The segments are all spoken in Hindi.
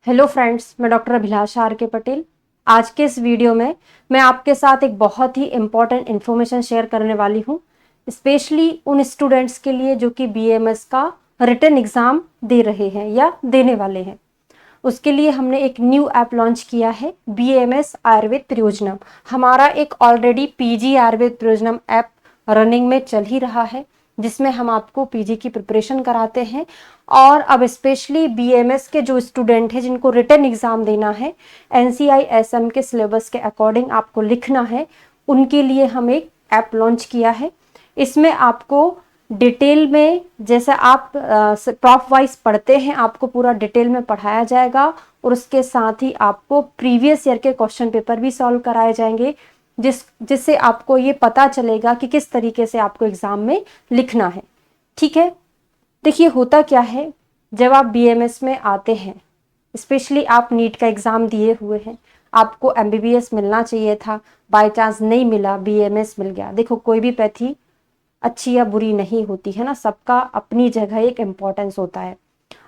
हेलो फ्रेंड्स, मैं डॉक्टर अभिलाषा आर के पटेल। आज के इस वीडियो में मैं आपके साथ एक बहुत ही इम्पॉर्टेंट इन्फॉर्मेशन शेयर करने वाली हूँ, स्पेशली उन स्टूडेंट्स के लिए जो कि बीएमएस का रिटन एग्ज़ाम दे रहे हैं या देने वाले हैं। उसके लिए हमने एक न्यू ऐप लॉन्च किया है, बीएमएस आयुर्वेद प्रयोजनम। हमारा एक already PG Ayurveda Prayojanam app running में चल ही रहा है, जिसमें हम आपको पीजी की प्रिपरेशन कराते हैं। और अब स्पेशली बीएमएस के जो स्टूडेंट हैं जिनको रिटन एग्ज़ाम देना है, एनसीआईएसएम के सिलेबस के अकॉर्डिंग आपको लिखना है, उनके लिए हम एक ऐप लॉन्च किया है। इसमें आपको डिटेल में, जैसे आप प्रॉफ वाइज पढ़ते हैं, आपको पूरा डिटेल में पढ़ाया जाएगा और उसके साथ ही आपको प्रीवियस ईयर के क्वेश्चन पेपर भी सॉल्व कराए जाएंगे, जिससे आपको ये पता चलेगा कि किस तरीके से आपको एग्जाम में लिखना है। ठीक है, देखिए होता क्या है, जब आप बीएमएस में आते हैं, स्पेशली आप नीट का एग्ज़ाम दिए हुए हैं, आपको एमबीबीएस मिलना चाहिए था, बाय चांस नहीं मिला, बीएमएस मिल गया। देखो, कोई भी पैथी अच्छी या बुरी नहीं होती है ना, सबका अपनी जगह एक इम्पोर्टेंस होता है।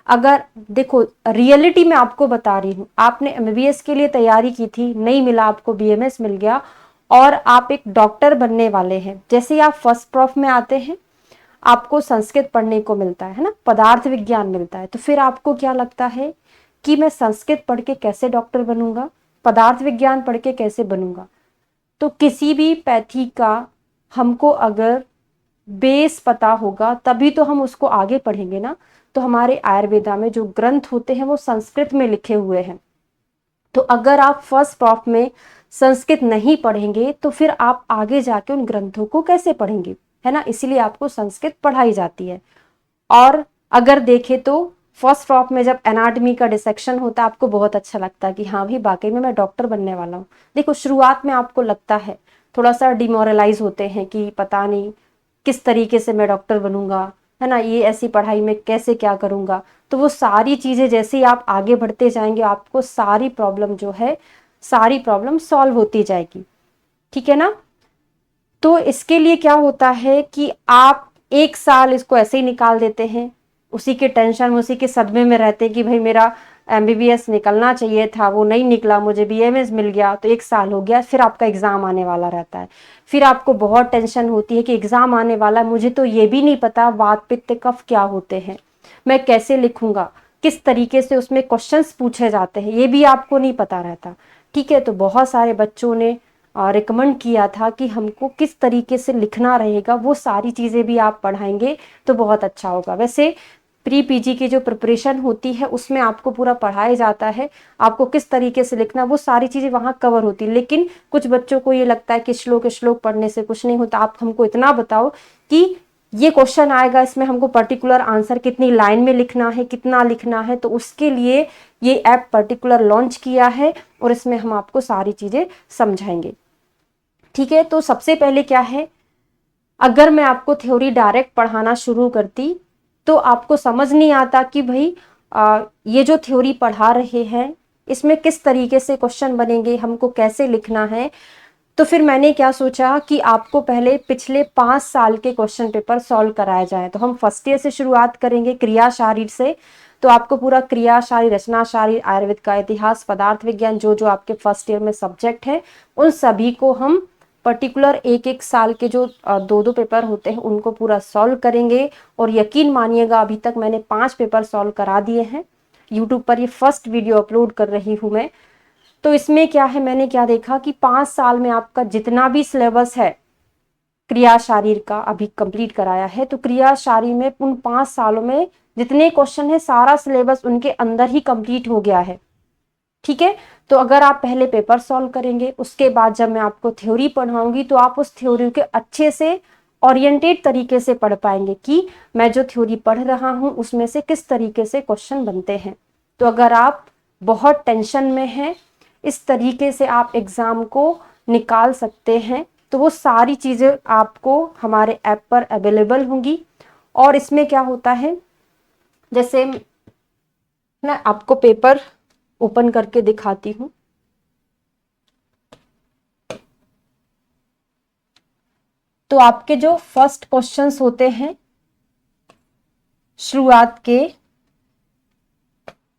अगर देखो, रियलिटी में आपको बता रही हूँ, आपने एमबीबीएस के लिए तैयारी की थी, नहीं मिला, आपको बीएमएस मिल गया और आप एक डॉक्टर बनने वाले हैं। जैसे ही आप फर्स्ट प्रॉफ में आते हैं, आपको संस्कृत पढ़ने को मिलता है ना, पदार्थ विज्ञान मिलता है, तो फिर आपको क्या लगता है कि मैं संस्कृत पढ़ के कैसे डॉक्टर बनूंगा, पदार्थ विज्ञान पढ़ के कैसे बनूंगा। तो किसी भी पैथी का हमको अगर बेस पता होगा तभी तो हम उसको आगे पढ़ेंगे ना। तो हमारे आयुर्वेदा में जो ग्रंथ होते हैं वो संस्कृत में लिखे हुए हैं, तो अगर आप फर्स्ट प्रॉफ में संस्कृत नहीं पढ़ेंगे तो फिर आप आगे जाके उन ग्रंथों को कैसे पढ़ेंगे, है ना। इसीलिए आपको संस्कृत पढ़ाई जाती है। और अगर देखें तो फर्स्ट प्रॉफ में जब एनाटॉमी का डिसेक्शन होता है, आपको बहुत अच्छा लगता है कि हाँ भाई, वाकई में मैं डॉक्टर बनने वाला हूँ। देखो, शुरुआत में आपको लगता है, थोड़ा सा डिमोरलाइज होते हैं कि पता नहीं किस तरीके से मैं डॉक्टर बनूंगा, है ना, ये ऐसी पढ़ाई में कैसे क्या करूंगा। तो वो सारी चीज़ें जैसे ही आप आगे बढ़ते जाएंगे, आपको सारी प्रॉब्लम जो है, सारी प्रॉब्लम सॉल्व होती जाएगी। ठीक है ना। तो इसके लिए क्या होता है कि आप एक साल इसको ऐसे ही निकाल देते हैं, उसी के टेंशन में, उसी के सदमे में रहते हैं कि भाई मेरा एमबीबीएस निकलना चाहिए था, वो नहीं निकला, मुझे बीएमएस मिल गया, तो एक साल हो गया, फिर आपका एग्जाम आने वाला रहता है। फिर आपको बहुत टेंशन होती है कि एग्जाम आने वाला है, मुझे तो ये भी नहीं पता वात पित्त कफ क्या होते हैं, मैं कैसे लिखूंगा, किस तरीके से उसमें क्वेश्चंस पूछे जाते हैं, ये भी आपको नहीं पता रहता। ठीक है, तो बहुत सारे बच्चों ने रिकमेंड किया था कि हमको किस तरीके से लिखना रहेगा, वो सारी चीज़ें भी आप पढ़ाएंगे तो बहुत अच्छा होगा। वैसे प्री पीजी की जो प्रिपरेशन होती है उसमें आपको पूरा पढ़ाया जाता है, आपको किस तरीके से लिखना, वो सारी चीज़ें वहाँ कवर होती है। लेकिन कुछ बच्चों को ये लगता है कि श्लोक श्लोक पढ़ने से कुछ नहीं होता, आप हमको इतना बताओ कि ये क्वेश्चन आएगा, इसमें हमको पर्टिकुलर आंसर कितनी लाइन में लिखना है, कितना लिखना है। तो उसके लिए ये ऐप पर्टिकुलर लॉन्च किया है और इसमें हम आपको सारी चीज़ें समझाएंगे। ठीक है, तो सबसे पहले क्या है, अगर मैं आपको थ्योरी डायरेक्ट पढ़ाना शुरू करती तो आपको समझ नहीं आता कि भाई ये जो थ्योरी पढ़ा रहे हैं इसमें किस तरीके से क्वेश्चन बनेंगे, हमको कैसे लिखना है। तो फिर मैंने क्या सोचा कि आपको पहले पिछले 5 साल के क्वेश्चन पेपर सॉल्व कराए जाए। तो हम फर्स्ट ईयर से शुरुआत करेंगे, क्रिया शारीर से। तो आपको पूरा क्रिया शारीर, रचना शारीर, आयुर्वेद का इतिहास, पदार्थ विज्ञान, जो जो आपके फर्स्ट ईयर में सब्जेक्ट है, उन सभी को हम पर्टिकुलर एक एक साल के जो दो दो पेपर होते हैं उनको पूरा सॉल्व करेंगे। और यकीन मानिएगा, अभी तक मैंने 5 पेपर सॉल्व करा दिए हैं। यूट्यूब पर ये फर्स्ट वीडियो अपलोड कर रही हूँ मैं। तो इसमें क्या है, मैंने क्या देखा कि 5 साल में आपका जितना भी सिलेबस है क्रिया शारीर का अभी कंप्लीट कराया है, तो क्रिया शारीर में उन 5 सालों में जितने क्वेश्चन है, सारा सिलेबस उनके अंदर ही कंप्लीट हो गया है। ठीक है, तो अगर आप पहले पेपर सॉल्व करेंगे, उसके बाद जब मैं आपको थ्योरी पढ़ाऊंगी तो आप उस थ्योरी के अच्छे से ओरिएंटेड तरीके से पढ़ पाएंगे कि मैं जो थ्योरी पढ़ रहा हूं उसमें से किस तरीके से क्वेश्चन बनते हैं। तो अगर आप बहुत टेंशन में हैं, इस तरीके से आप एग्जाम को निकाल सकते हैं, तो वो सारी चीज़ें आपको हमारे ऐप पर अवेलेबल होंगी। और इसमें क्या होता है, जैसे मैं आपको पेपर ओपन करके दिखाती हूँ। तो आपके जो फर्स्ट क्वेश्चंस होते हैं शुरुआत के,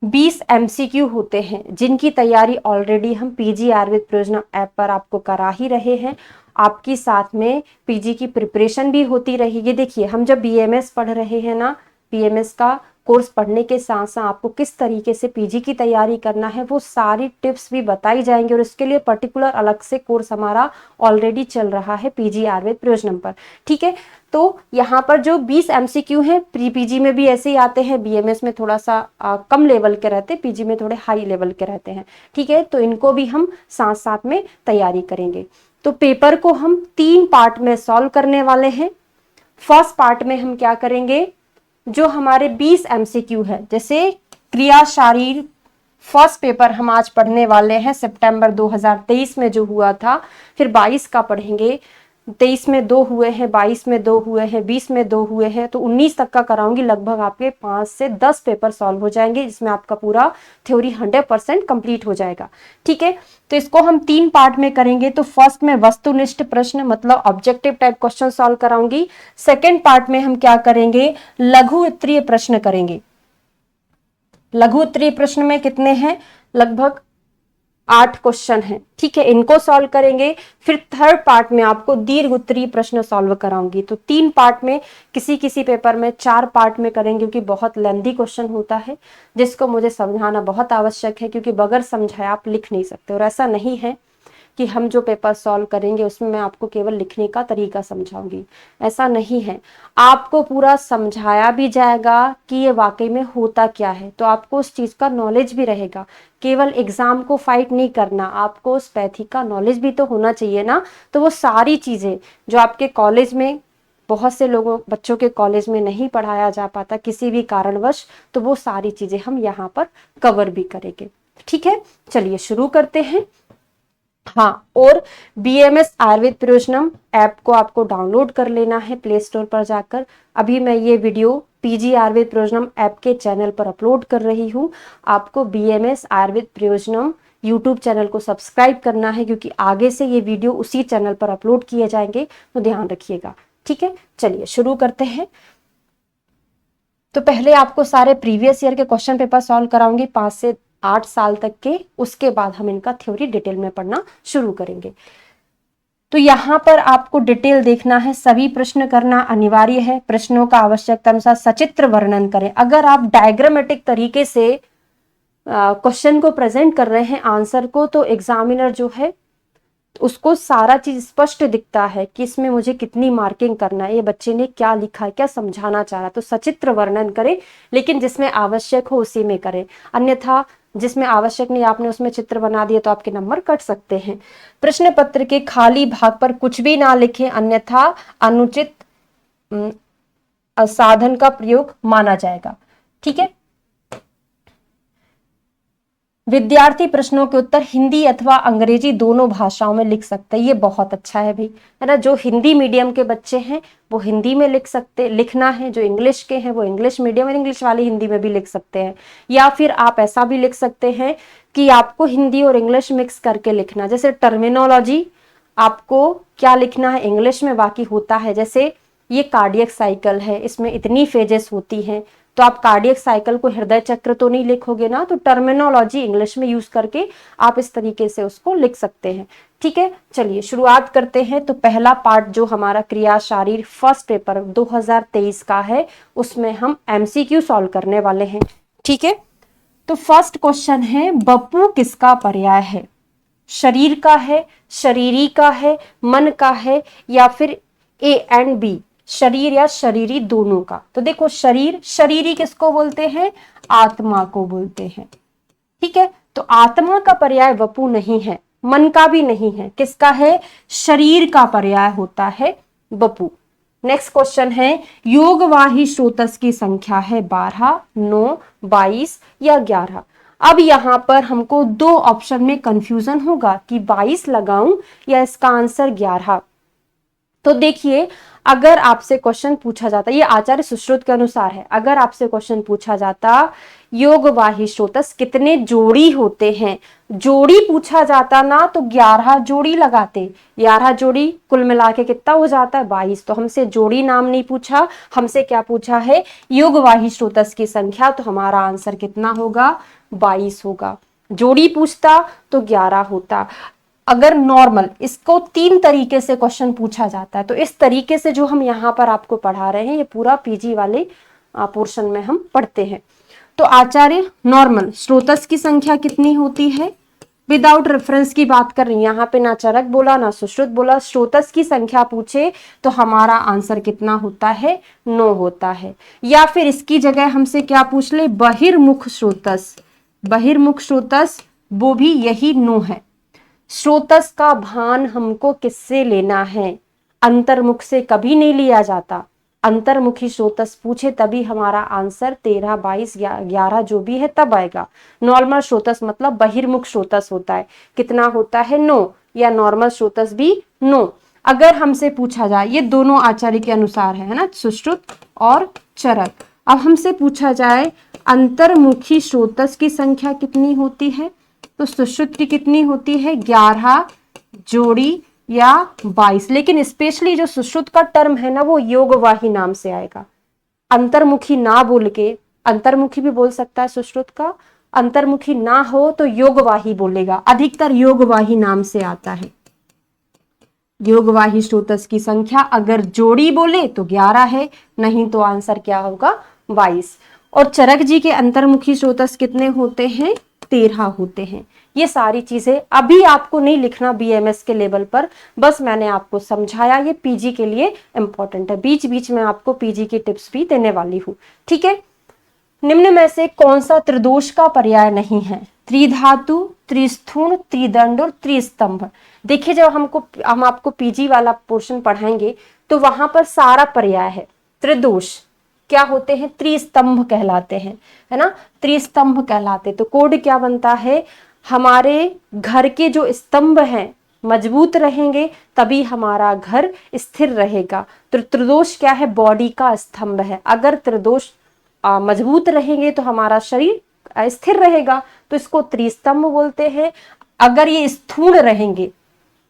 20 एमसीक्यू होते हैं जिनकी तैयारी ऑलरेडी हम पीजी आयुर्वेद परियोजना ऐप पर आपको करा ही रहे हैं। आपकी साथ में पीजी की प्रिपरेशन भी होती रहेगी। देखिए, हम जब बीएमएस पढ़ रहे हैं ना, बीएमएस का कोर्स पढ़ने के साथ साथ आपको किस तरीके से पीजी की तैयारी करना है वो सारी टिप्स भी बताई जाएंगी, और इसके लिए पर्टिकुलर अलग से कोर्स हमारा ऑलरेडी चल रहा है पीजी आयुर्वेद परियोजना पर। ठीक है, तो यहाँ पर जो 20 एमसीक्यू हैं, प्री पीजी में भी ऐसे ही आते हैं, बीएमएस में थोड़ा सा कम लेवल के रहते हैं, पीजी में थोड़े हाई लेवल के रहते हैं। ठीक है, तो इनको भी हम साथ साथ में तैयारी करेंगे। तो पेपर को हम 3 पार्ट में सॉल्व करने वाले हैं। फर्स्ट पार्ट में हम क्या करेंगे, जो हमारे 20 एमसीक्यू है, जैसे क्रिया शारीर फर्स्ट पेपर हम आज पढ़ने वाले हैं सितंबर 2023 में जो हुआ था, फिर 22 का पढ़ेंगे। 23 में 2 हुए हैं, 22 में 2 हुए हैं, 20 में 2 हुए हैं, तो 19 तक का कराऊंगी। लगभग आपके 5 से 10 पेपर सॉल्व हो जाएंगे, जिसमें आपका पूरा थ्योरी 100% कंप्लीट हो जाएगा। ठीक है, तो इसको हम 3 पार्ट में करेंगे। तो फर्स्ट में वस्तुनिष्ठ प्रश्न मतलब ऑब्जेक्टिव टाइप क्वेश्चन सॉल्व कराऊंगी। सेकेंड पार्ट में हम क्या करेंगे, लघु उत्तरीय प्रश्न करेंगे। लघु उत्तरीय प्रश्न में कितने हैं, लगभग 8 क्वेश्चन हैं। ठीक है, इनको सॉल्व करेंगे। फिर थर्ड पार्ट में आपको दीर्घ उत्तरीय प्रश्न सॉल्व कराऊंगी। तो 3 पार्ट में, किसी किसी पेपर में 4 पार्ट में करेंगे, क्योंकि बहुत लेंथी क्वेश्चन होता है जिसको मुझे समझाना बहुत आवश्यक है, क्योंकि बगैर समझाए आप लिख नहीं सकते। और ऐसा नहीं है कि हम जो पेपर सॉल्व करेंगे उसमें मैं आपको केवल लिखने का तरीका समझाऊंगी, ऐसा नहीं है। आपको पूरा समझाया भी जाएगा कि ये वाकई में होता क्या है, तो आपको उस चीज का नॉलेज भी रहेगा। केवल एग्जाम को फाइट नहीं करना, आपको उस पैथी का नॉलेज भी तो होना चाहिए ना। तो वो सारी चीजें जो आपके कॉलेज में, बहुत से लोगों बच्चों के कॉलेज में नहीं पढ़ाया जा पाता किसी भी कारणवश, तो वो सारी चीजें हम यहाँ पर कवर भी करेंगे। ठीक है, चलिए शुरू करते हैं। हाँ, और बीएमएस आयुर्वेद परियोजनम ऐप को आपको डाउनलोड कर लेना है प्ले स्टोर पर जाकर। अभी मैं ये वीडियो पीजी आयुर्वेद परियोजनम ऐप के चैनल पर अपलोड कर रही हूँ। आपको बीएमएस आयुर्वेद परियोजनम यूट्यूब चैनल को सब्सक्राइब करना है, क्योंकि आगे से ये वीडियो उसी चैनल पर अपलोड किए जाएंगे, तो ध्यान रखिएगा। ठीक है, चलिए शुरू करते हैं। तो पहले आपको सारे प्रीवियस ईयर के क्वेश्चन पेपर सॉल्व कराऊंगी 5 से 8 साल तक के, उसके बाद हम इनका थ्योरी डिटेल में पढ़ना शुरू करेंगे। तो यहाँ पर आपको डिटेल देखना है, सभी प्रश्न करना अनिवार्य है। प्रश्नों का आवश्यकता अनुसार सचित्र वर्णन करें। अगर आप डायग्रामेटिक तरीके से क्वेश्चन को प्रेजेंट कर रहे हैं, आंसर को, तो एग्जामिनर जो है उसको सारा चीज स्पष्ट दिखता है कि इसमें मुझे कितनी मार्किंग करना है, ये बच्चे ने क्या लिखा है, क्या समझाना चाह रहा है। तो सचित्र वर्णन करें, लेकिन जिसमें आवश्यक हो उसी में करें, अन्यथा जिसमें आवश्यक नहीं आपने उसमें चित्र बना दिए तो आपके नंबर कट सकते हैं। प्रश्न पत्र के खाली भाग पर कुछ भी ना लिखें, अन्यथा अनुचित साधन का प्रयोग माना जाएगा। ठीक है, विद्यार्थी प्रश्नों के उत्तर हिंदी अथवा अंग्रेजी दोनों भाषाओं में लिख सकते हैं। ये बहुत अच्छा है भाई, है ना। जो हिंदी मीडियम के बच्चे हैं वो हिंदी में लिखना है, जो इंग्लिश के हैं वो इंग्लिश मीडियम और इंग्लिश वाली हिंदी में भी लिख सकते हैं। या फिर आप ऐसा भी लिख सकते हैं कि आपको हिंदी और इंग्लिश मिक्स करके लिखना। जैसे टर्मिनोलॉजी आपको क्या लिखना है इंग्लिश में, बाकी होता है। जैसे ये कार्डियक साइकिल है, इसमें इतनी फेजेस होती हैं, तो आप कार्डियक साइकिल को हृदय चक्र तो नहीं लिखोगे ना, तो टर्मिनोलॉजी इंग्लिश में यूज करके आप इस तरीके से उसको लिख सकते हैं। ठीक है, चलिए शुरुआत करते हैं। तो पहला पार्ट जो हमारा क्रिया शारीर फर्स्ट पेपर 2023 का है, उसमें हम एमसीक्यू सॉल्व करने वाले हैं। ठीक है, तो फर्स्ट क्वेश्चन है, बपू किसका पर्याय है? शरीर का है, शरीरी का है, मन का है, या फिर ए एंड बी, शरीर या शरीरी दोनों का। तो देखो, शरीर, शरीरी किसको बोलते हैं? आत्मा को बोलते हैं। ठीक है, तो आत्मा का पर्याय वपु नहीं है, मन का भी नहीं है, किसका है? शरीर का पर्याय होता है वपु। नेक्स्ट क्वेश्चन है, योगवाही स्रोतस की संख्या है 12, 9, 22 या 11। अब यहां पर हमको 2 ऑप्शन में कंफ्यूजन होगा कि 22 लगाऊं या इसका आंसर 11। तो देखिए, अगर आपसे क्वेश्चन पूछा जाता, ये आचार्य सुश्रुत के अनुसार है, अगर आपसे क्वेश्चन पूछा जाता योगवाही स्रोतस कितने जोड़ी होते हैं, जोड़ी पूछा जाता ना तो 11 जोड़ी लगाते, 11 जोड़ी कुल मिला के कितना हो जाता है 22। तो हमसे जोड़ी नाम नहीं पूछा, हमसे क्या पूछा है, योगवाही स्रोतस की संख्या, तो हमारा आंसर कितना होगा 22 होगा। जोड़ी पूछता तो 11 होता। अगर नॉर्मल, इसको 3 तरीके से क्वेश्चन पूछा जाता है, तो इस तरीके से जो हम यहाँ पर आपको पढ़ा रहे हैं ये पूरा पीजी वाले पोर्शन में हम पढ़ते हैं। तो आचार्य नॉर्मल स्रोतस की संख्या कितनी होती है, विदाउट रेफरेंस की बात कर रही हैं, यहाँ पे ना चरक बोला ना सुश्रुत बोला, स्रोतस की संख्या पूछे तो हमारा आंसर कितना होता है 9 होता है। या फिर इसकी जगह हमसे क्या पूछ ले, बहिर्मुख स्रोतस, बहिर्मुख स्रोतस वो भी यही 9 है। स्रोतस का भान हमको किससे लेना है, अंतर्मुख से कभी नहीं लिया जाता। अंतर्मुखी स्रोतस पूछे तभी हमारा आंसर 13, 22, 11 जो भी है तब आएगा। नॉर्मल स्रोतस मतलब बहिर्मुख स्रोतस होता है, कितना होता है 9, या नॉर्मल स्रोतस भी 9। अगर हमसे पूछा जाए, ये दोनों आचार्य के अनुसार है ना, सुश्रुत और चरक। अब हमसे पूछा जाए अंतर्मुखी स्रोतस की संख्या कितनी होती है, तो सुश्रुत की कितनी होती है 11 जोड़ी या 22। लेकिन स्पेशली जो सुश्रुत का टर्म है ना वो योगवाही नाम से आएगा, अंतर्मुखी ना बोल के, अंतर्मुखी भी बोल सकता है सुश्रुत का, अंतर्मुखी ना हो तो योगवाही बोलेगा, अधिकतर योगवाही नाम से आता है। योगवाही स्रोतस की संख्या अगर जोड़ी बोले तो 11 है, नहीं तो आंसर क्या होगा 22। और चरक जी के अंतर्मुखी स्रोतस कितने होते हैं 13 होते हैं। ये सारी चीजें अभी आपको नहीं लिखना बीएमएस के लेवल पर, बस मैंने आपको समझाया, ये पीजी के लिए इंपॉर्टेंट है, बीच बीच में आपको पीजी की टिप्स भी देने वाली हूँ, ठीक है। निम्न में से कौन सा त्रिदोष का पर्याय नहीं है, त्रिधातु, त्रिस्थूण, त्रिदंड और त्रिस्तंभ। देखिए जब हम आपको पीजी वाला पोर्शन पढ़ाएंगे तो वहां पर सारा पर्याय है। त्रिदोष क्या होते हैं, त्रिस्तंभ कहलाते हैं, है ना, त्रिस्तंभ कहलाते। तो कोड क्या बनता है, हमारे घर के जो स्तंभ हैं मजबूत रहेंगे तभी हमारा घर स्थिर रहेगा। तो त्रिदोष क्या है, बॉडी का स्तंभ है। अगर त्रिदोष मजबूत रहेंगे तो हमारा शरीर स्थिर रहेगा, तो इसको त्रिस्तंभ बोलते हैं। अगर ये स्थूल रहेंगे,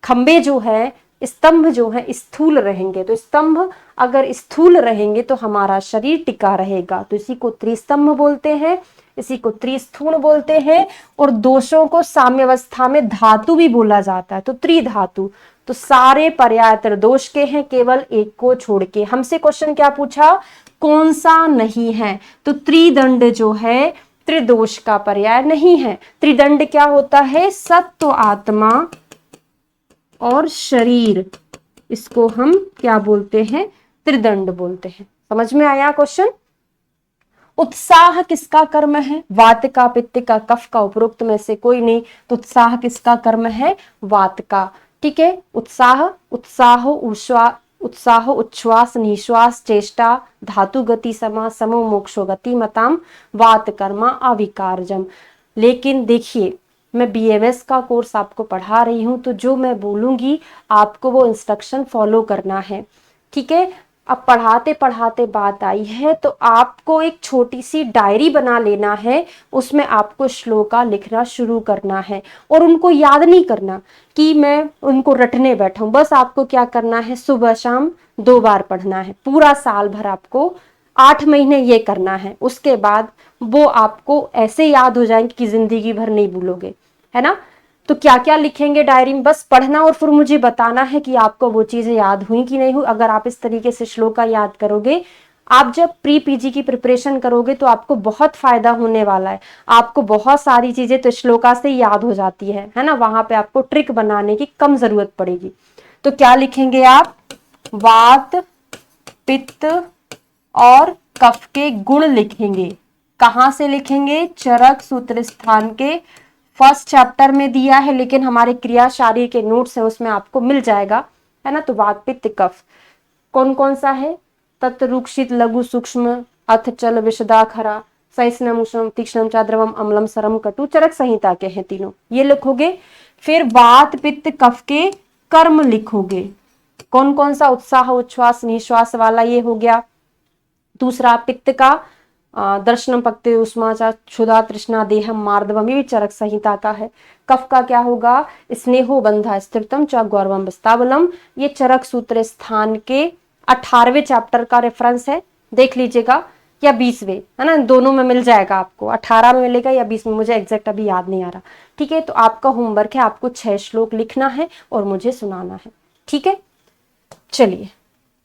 खंबे जो है, स्तंभ जो है स्थूल रहेंगे, तो स्तंभ अगर स्थूल रहेंगे तो हमारा शरीर टिका रहेगा, तो इसी को त्रिस्तंभ बोलते हैं, इसी को त्रिस्थूण बोलते हैं। और दोषों को साम्यावस्था में धातु भी बोला जाता है, तो त्रिधातु। तो सारे पर्याय त्रिदोष के हैं, केवल एक को छोड़ के। हमसे क्वेश्चन क्या पूछा, कौन सा नहीं है, तो त्रिदंड जो है त्रिदोष का पर्याय नहीं है। त्रिदंड क्या होता है, सत्व, आत्मा और शरीर, इसको हम क्या बोलते हैं, त्रिदंड बोलते हैं। समझ में आया क्वेश्चन। उत्साह किसका कर्म है, वात का, पित्त का, कफ का, उपरोक्त में से कोई नहीं, तो उत्साह किसका कर्म है, वात का, ठीक है। उत्साह, उत्साह उच्छ्वास निश्वास चेष्टा धातु गति समा समो मोक्षो गति मताम वात कर्मा अविकारजम। लेकिन देखिए मैं बीएमएस का कोर्स आपको पढ़ा रही हूं, तो जो मैं बोलूंगी आपको वो इंस्ट्रक्शन फॉलो करना है, ठीक है। अब पढ़ाते पढ़ाते बात आई है तो आपको एक छोटी सी डायरी बना लेना है, उसमें आपको श्लोका लिखना शुरू करना है। और उनको याद नहीं करना कि मैं उनको रटने बैठा हूं, बस आपको क्या करना है, सुबह शाम 2 बार पढ़ना है। पूरा साल भर आपको 8 महीने ये करना है, उसके बाद वो आपको ऐसे याद हो जाएंगे कि जिंदगी भर नहीं भूलोगे, है ना। तो क्या क्या लिखेंगे डायरी में, बस पढ़ना और फिर मुझे बताना है कि आपको वो चीजें याद हुई कि नहीं हुई। अगर आप इस तरीके से श्लोका याद करोगे, आप जब प्री पीजी की प्रिपरेशन करोगे तो आपको बहुत फायदा होने वाला है। आपको बहुत सारी चीजें तो श्लोका से याद हो जाती है ना, वहां पे आपको ट्रिक बनाने की कम जरूरत पड़ेगी। तो क्या लिखेंगे आप, वात, पित्त और कफ के गुण लिखेंगे। कहां से लिखेंगे, चरक सूत्र स्थान के फर्स्ट चैप्टर में दिया है, लेकिन हमारे क्रिया शारीर के नोट्स है उसमें आपको मिल जाएगा, है ना। तो वात पित्त कफ कौन कौन सा है, तत् रुक्षित लघु सूक्ष्म अथ चल विशदा खरा सहिष्णुम उष्णम तीक्ष्णम च द्रवम अम्लम सरम कटु चरक संहिता के हैं तीनों, ये लिखोगे। फिर वात पित्त कफ के कर्म लिखोगे, कौन कौन सा उत्साह, उच्छ्वास, निश्वास वाला, ये हो गया। दूसरा पित्त का दर्शनम पक्ति उष्मा क्षुधा तृष्णा देहम मार्दवम, ये भी चरक संहिता का है। कफ का क्या होगा, स्नेहो बंधा स्थिरतम च गौरवम विस्ताबलम, ये चरक सूत्र स्थान के 18वें चैप्टर का रेफरेंस है, देख लीजिएगा, या 20वें, है ना, दोनों में मिल जाएगा आपको, 18 में मिलेगा या 20 में, मुझे एग्जैक्ट अभी याद नहीं आ रहा। ठीक है, तो आपका होमवर्क है, आपको 6 श्लोक लिखना है और मुझे सुनाना है। ठीक है, चलिए।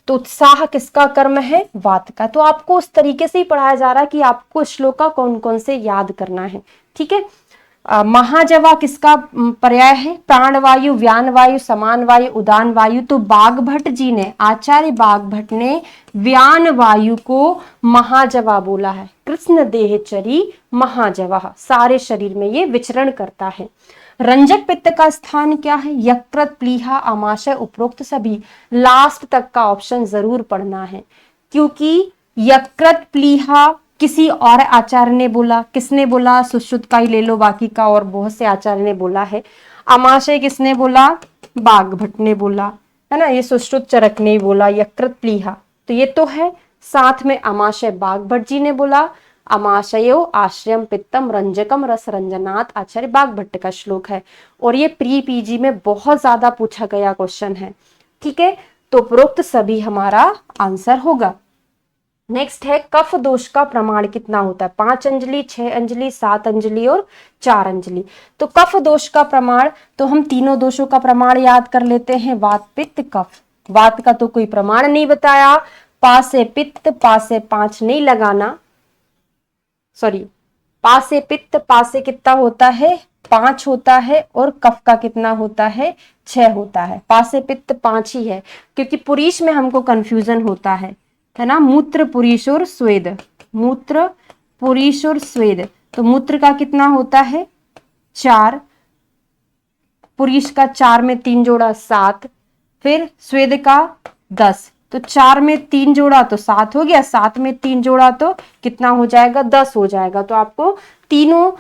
तो उत्साह किसका कर्म है, वात का। तो आपको उस तरीके से ही पढ़ाया जा रहा है कि आपको श्लोक का कौन कौन से याद करना है। ठीक है, महाजवा किसका पर्याय है, प्राणवायु, व्यान वायु, समान वायु, उदान वायु। तो बागभट्ट जी ने, आचार्य बागभट्ट ने व्यान वायु को महाजवा बोला है। कृष्ण देहचरी महाजवा, सारे शरीर में ये विचरण करता है। रंजक पित्त का स्थान क्या है, यकृत, प्लीहा, आमाशय, उपरोक्त सभी। लास्ट तक का ऑप्शन जरूर पढ़ना है, क्योंकि यकृत, प्लीहा किसी और आचार्य ने बोला, किसने बोला, सुश्रुत का ही ले लो, बाकी का और बहुत से आचार्य ने बोला है। आमाशय किसने बोला, बागभट्ट ने बोला, है ना, ये सुश्रुत चरक ने बोला, यकृत, प्लीहा, तो ये तो है। साथ में आमाशय बागभट्ट जी ने बोला, आमाशयो आश्रयम पित्तम रंजकम रस रंजनात्, आचार्य बागभट्ट का श्लोक है। और ये प्री पीजी में बहुत ज्यादा पूछा गया क्वेश्चन है। ठीक है, तो उपरोक्त सभी हमारा आंसर होगा। नेक्स्ट है कफ दोष का प्रमाण कितना होता है, 5 अंजलि, 6 अंजलि, 7 अंजलि और 4 अंजलि। तो कफ दोष का प्रमाण, तो हम तीनों दोषों का प्रमाण याद कर लेते हैं, वात, पित्त, कफ। वात का तो कोई प्रमाण नहीं बताया, पा से पित्त, पा से 5 नहीं लगाना, सॉरी, पा से पित्त, पा से कितना होता है, 5 होता है, और कफ का कितना होता है, 6 होता है। पा से पित्त 5 ही है, क्योंकि पुरीश में हमको कंफ्यूजन होता है ना, मूत्र, पुरीश और स्वेद, मूत्र, पुरीश और स्वेद। तो मूत्र का कितना होता है, 4, पुरीश का 4 में 3 जोड़ा 7, फिर स्वेद का 10। तो 4 में 3 जोड़ा तो 7 हो गया, 7 में 3 जोड़ा तो कितना हो जाएगा, 10 हो जाएगा। तो आपको तीनों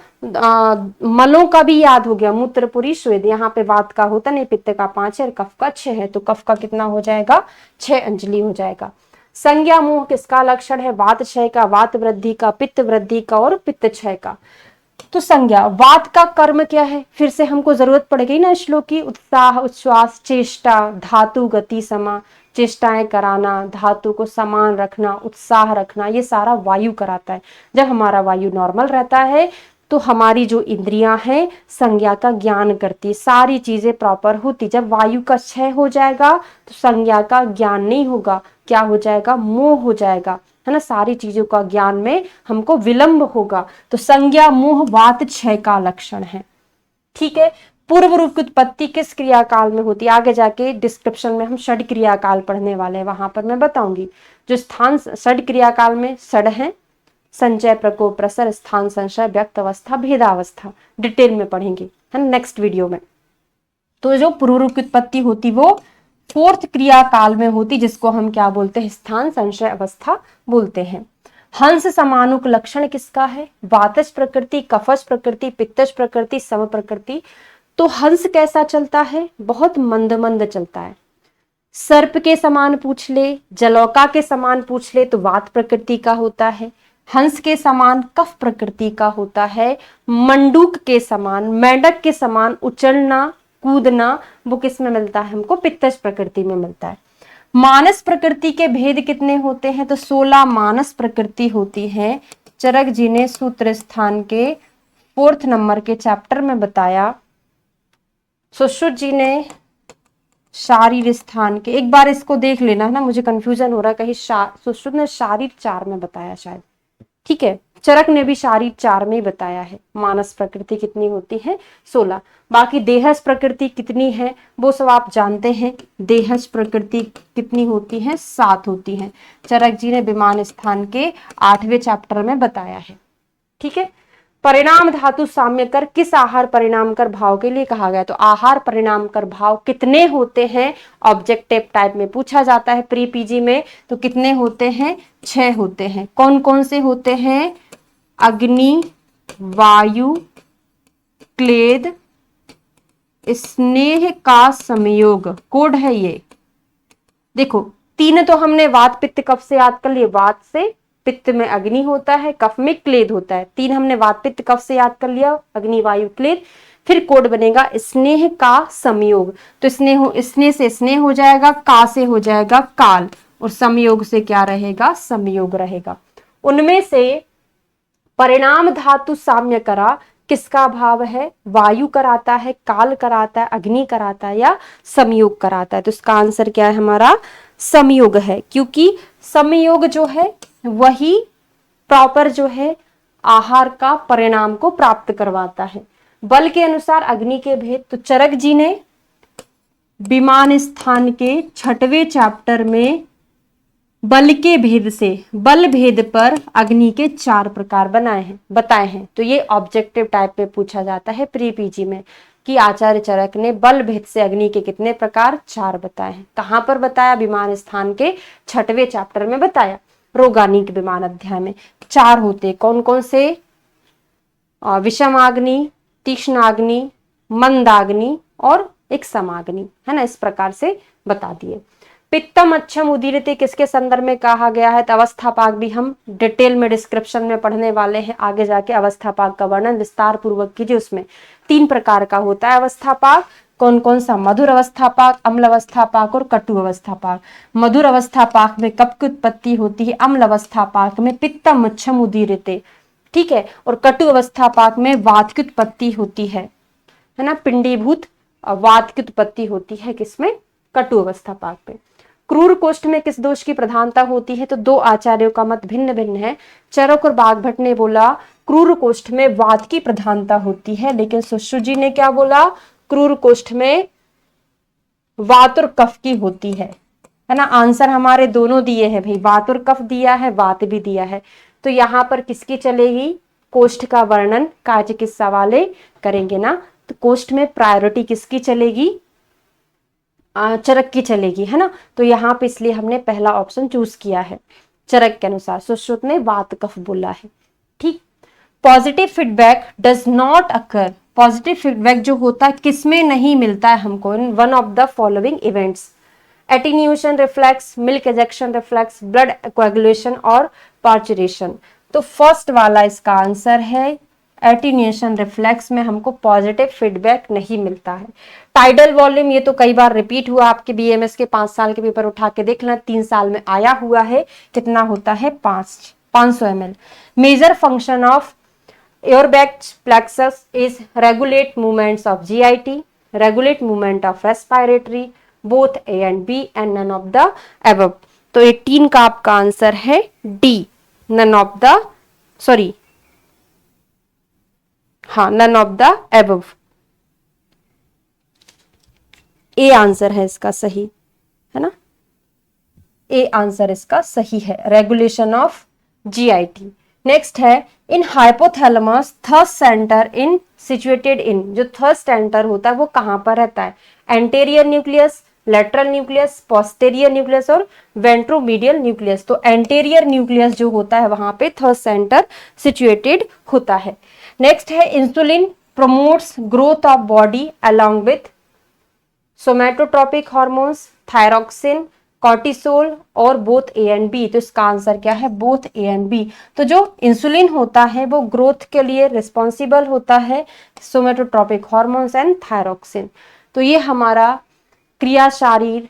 मलों का भी याद हो गया, मूत्र, पुरीश, स्वेद। यहाँ पे वात का होता नहीं, पित्त का 5 है, कफ का 6 है, तो कफ का कितना हो जाएगा, 6 अंजलि हो जाएगा। संज्ञा मोह किसका लक्षण है, वात क्षय का, वात वृद्धि का, पित्त वृद्धि का और पित्त क्षय का। तो संज्ञा, वात का कर्म क्या है, फिर से हमको जरूरत पड़ गई ना श्लोक की, उत्साह, उच्छ्वास, चेष्टा, धातु, गति, समा, चेष्टाएं कराना, धातु को समान रखना, उत्साह रखना, ये सारा वायु कराता है। जब हमारा वायु नॉर्मल रहता है तो हमारी जो इंद्रियां हैं संज्ञा का ज्ञान करती, सारी चीजें प्रॉपर होती। जब वायु का क्षय हो जाएगा तो संज्ञा का ज्ञान नहीं होगा, क्या हो जाएगा, मोह हो जाएगा, है ना, सारी चीजों का ज्ञान में हमको विलंब होगा। तो संज्ञा मोह वात क्षय का लक्षण है। ठीक है, पूर्व रूप की उत्पत्ति किस क्रियाकाल में होती है, आगे जाके डिस्क्रिप्शन में हम षड क्रियाकाल पढ़ने वाले हैं, वहां पर मैं बताऊंगी। जो स्थान षड क्रियाकाल में षड है, संचय, प्रकोप, प्रसर, स्थान, संशय, व्यक्त अवस्था, भेदावस्था, डिटेल में पढ़ेंगे, है ना, नेक्स्ट वीडियो में। तो जो पूर्व रूप की उत्पत्ति होती वो 4th क्रियाकाल में होती, जिसको हम क्या बोलते हैं, स्थान, संशय अवस्था बोलते हैं। हंस समानुक लक्षण किसका है, वातज प्रकृति, कफज प्रकृति, पित्तज प्रकृति, सम प्रकृति। तो हंस कैसा चलता है, बहुत मंद मंद चलता है। सर्प के समान पूछ ले, जलौका के समान पूछ ले तो वात प्रकृति का होता है। हंस के समान कफ प्रकृति का होता है। मंडूक के समान, मेंढक के समान उछलना, कूदना, वो किस में मिलता है हमको, पित्तज प्रकृति में मिलता है। मानस प्रकृति के भेद कितने होते हैं, तो 16 मानस प्रकृति होती है। चरक जी ने सूत्र स्थान के 4th नंबर के चैप्टर में बताया। सुश्रुत जी ने शारीर स्थान के, एक बार इसको देख लेना है ना, मुझे कंफ्यूजन हो रहा है, कहीं सुश्रुत ने शारीर 4 में बताया शायद, ठीक है, चरक ने भी शारीर 4 में ही बताया है। मानस प्रकृति कितनी होती है, 16। बाकी देहस प्रकृति कितनी है वो सब आप जानते हैं, देहस प्रकृति कितनी होती है, 7 होती है। चरक जी ने विमान स्थान के 8वें चैप्टर में बताया है। ठीक है, परिणाम धातु साम्य कर किस आहार परिणाम कर भाव के लिए कहा गया, तो आहार परिणाम कर भाव कितने होते हैं, ऑब्जेक्टिव टाइप में पूछा जाता है प्री पीजी में, तो कितने होते हैं, 6 होते हैं। कौन कौन से होते हैं, अग्नि, वायु, क्लेद, स्नेह का संयोग, कोड है ये, देखो 3 तो हमने वात पित्त कफ से याद कर लिए, वात से, पित्त में अग्नि होता है, कफ में क्लेद होता है। 3 हमने वात पित्त कफ से याद कर लिया, अग्नि वायु क्लेद। फिर कोड बनेगा स्नेह का संयोग, तो स्नेह से स्नेह हो जाएगा, का से हो जाएगा काल, और संयोग से क्या रहेगा, संयोग रहेगा। उनमें से परिणाम धातु साम्य करा किसका भाव है, वायु कराता है, काल कराता है, अग्नि कराता है, या संयोग कराता है। तो इसका आंसर क्या है हमारा, संयोग है, क्योंकि संयोग जो है वही प्रॉपर जो है आहार का परिणाम को प्राप्त करवाता है। बल के अनुसार अग्नि के भेद, तो चरक जी ने विमान स्थान के 6वें चैप्टर में बल के भेद से, बल भेद पर अग्नि के 4 प्रकार बताए हैं। तो ये ऑब्जेक्टिव टाइप में पूछा जाता है प्री पीजी में कि आचार्य चरक ने बल भेद से अग्नि के कितने प्रकार, 4 बताए हैं। कहां पर बताया, विमान स्थान के 6वें चैप्टर में बताया, रोगानिक विमान अध्याय में। 4 होते, कौन कौन से, विषमाग्नि, तीक्ष्णाग्नि, मंदाग्नि और एक समाग्नि, है ना, इस प्रकार से बता दिए। पित्तम अच्छम उदीरते किसके संदर्भ में कहा गया है, तो अवस्थापाक भी हम डिटेल में डिस्क्रिप्शन में पढ़ने वाले हैं, आगे जाके अवस्थापाक का वर्णन विस्तार पूर्वक कीजिए। उसमें 3 प्रकार का होता है अवस्थापाक, कौन कौन सा, मधुर अवस्थापाक, अम्ल अवस्थापाक और कटु अवस्थापाक। मधुर अवस्थापाक में कफ की उत्पत्ति होती है, अम्ल अवस्थापाक में पित्तम अच्छम उदीरते, ठीक है, और कटु अवस्थापाक में वात की उत्पत्ति होती है ना, पिंडीभूत वात की उत्पत्ति होती है किसमें, कटु अवस्थापाक पे। क्रूर कोष्ठ में किस दोष की प्रधानता होती है, तो 2 आचार्यों का मत भिन्न भिन्न है। चरक और बागभट्ट ने बोला क्रूर कोष्ठ में वात की प्रधानता होती है, लेकिन सुश्रुत जी ने क्या बोला, क्रूर कोष्ठ में वात और कफ की होती है ना। आंसर हमारे दोनों दिए हैं भाई, वात और कफ दिया है, वात भी दिया है। तो यहां पर किसकी चलेगी, कोष्ठ का वर्णन का चिकित्सा वाले करेंगे ना, तो कोष्ठ में प्रायोरिटी किसकी चलेगी, चरक की चलेगी, है ना। तो यहाँ पे इसलिए हमने पहला ऑप्शन चूज किया है चरक के अनुसार। सुश्रुत ने वात कफ बोला है, ठीक। Positive feedback does not occur, positive feedback जो होता है किसमें नहीं मिलता है हमको, in one of the following events, attenuation reflex, milk ejection reflex, blood coagulation और पार्चुरेशन। तो फर्स्ट वाला इसका आंसर है, एटीन्यूएशन रिफ्लेक्स में हमको पॉजिटिव फीडबैक नहीं मिलता है। टाइडल वॉल्यूम, ये तो कई बार रिपीट हुआ आपके बीएमएस के 5 साल के पेपर उठा के देख लेना, 3 साल में आया हुआ है, कितना होता है 500 ml। Major function of Auerbach plexus is regulate movements of GIT, regulate movement of respiratory, both A and B and none of the above. तो 18 का आपका आंसर है D, none of the, sorry हाँ, नन ऑफ द एबव, ए आंसर है इसका सही, है ना, ए आंसर इसका सही है, रेगुलेशन ऑफ जीआईटी। नेक्स्ट है, in hypothalamus thirst centre in situated in, जो थर्स्ट सेंटर होता है वो कहां पर रहता है, anterior nucleus, lateral nucleus, posterior nucleus और वेंट्रोमीडियल न्यूक्लियस। तो एंटेरियर न्यूक्लियस जो होता है वहां पे थर्ड सेंटर सिचुएटेड होता है। नेक्स्ट है, insulin promotes growth of body along with somatotropic hormones, thyroxine, cortisol और बोथ ए एंड बी। तो इसका आंसर क्या है, बोथ ए एंड बी। तो जो इंसुलिन होता है वो ग्रोथ के लिए रिस्पॉन्सिबल होता है, सोमैटोट्रोपिक हार्मोन्स एंड थायरोक्सिन। तो ये हमारा क्रिया शारीर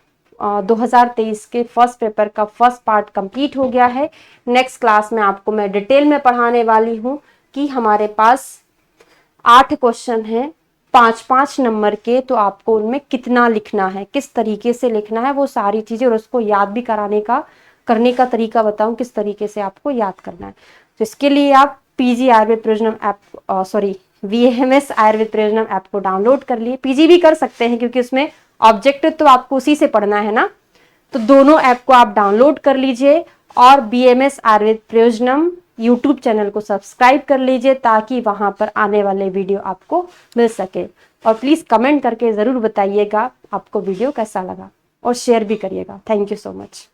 2023 के फर्स्ट पेपर का फर्स्ट पार्ट कंप्लीट हो गया है। नेक्स्ट क्लास में आपको मैं डिटेल में पढ़ाने वाली हूँ कि हमारे पास 8 क्वेश्चन हैं 5-5 नंबर के, तो आपको उनमें कितना लिखना है, किस तरीके से लिखना है, वो सारी चीजें और उसको याद भी करने का तरीका बताऊं किस तरीके से आपको याद करना है। तो इसके लिए आप PG Ayurveda Prayojanam app, VMS Ayurveda Prayojanam app को डाउनलोड कर लिए। पीजी भी कर सकते हैं क्योंकि उसमें ऑब्जेक्टिव तो आपको उसी से पढ़ना है ना, तो दोनों ऐप को आप डाउनलोड कर लीजिए और बीएमएस आयुर्वेद प्रयोजनम यूट्यूब चैनल को सब्सक्राइब कर लीजिए ताकि वहां पर आने वाले वीडियो आपको मिल सके। और प्लीज कमेंट करके जरूर बताइएगा आपको वीडियो कैसा लगा और शेयर भी करिएगा। Thank you so much.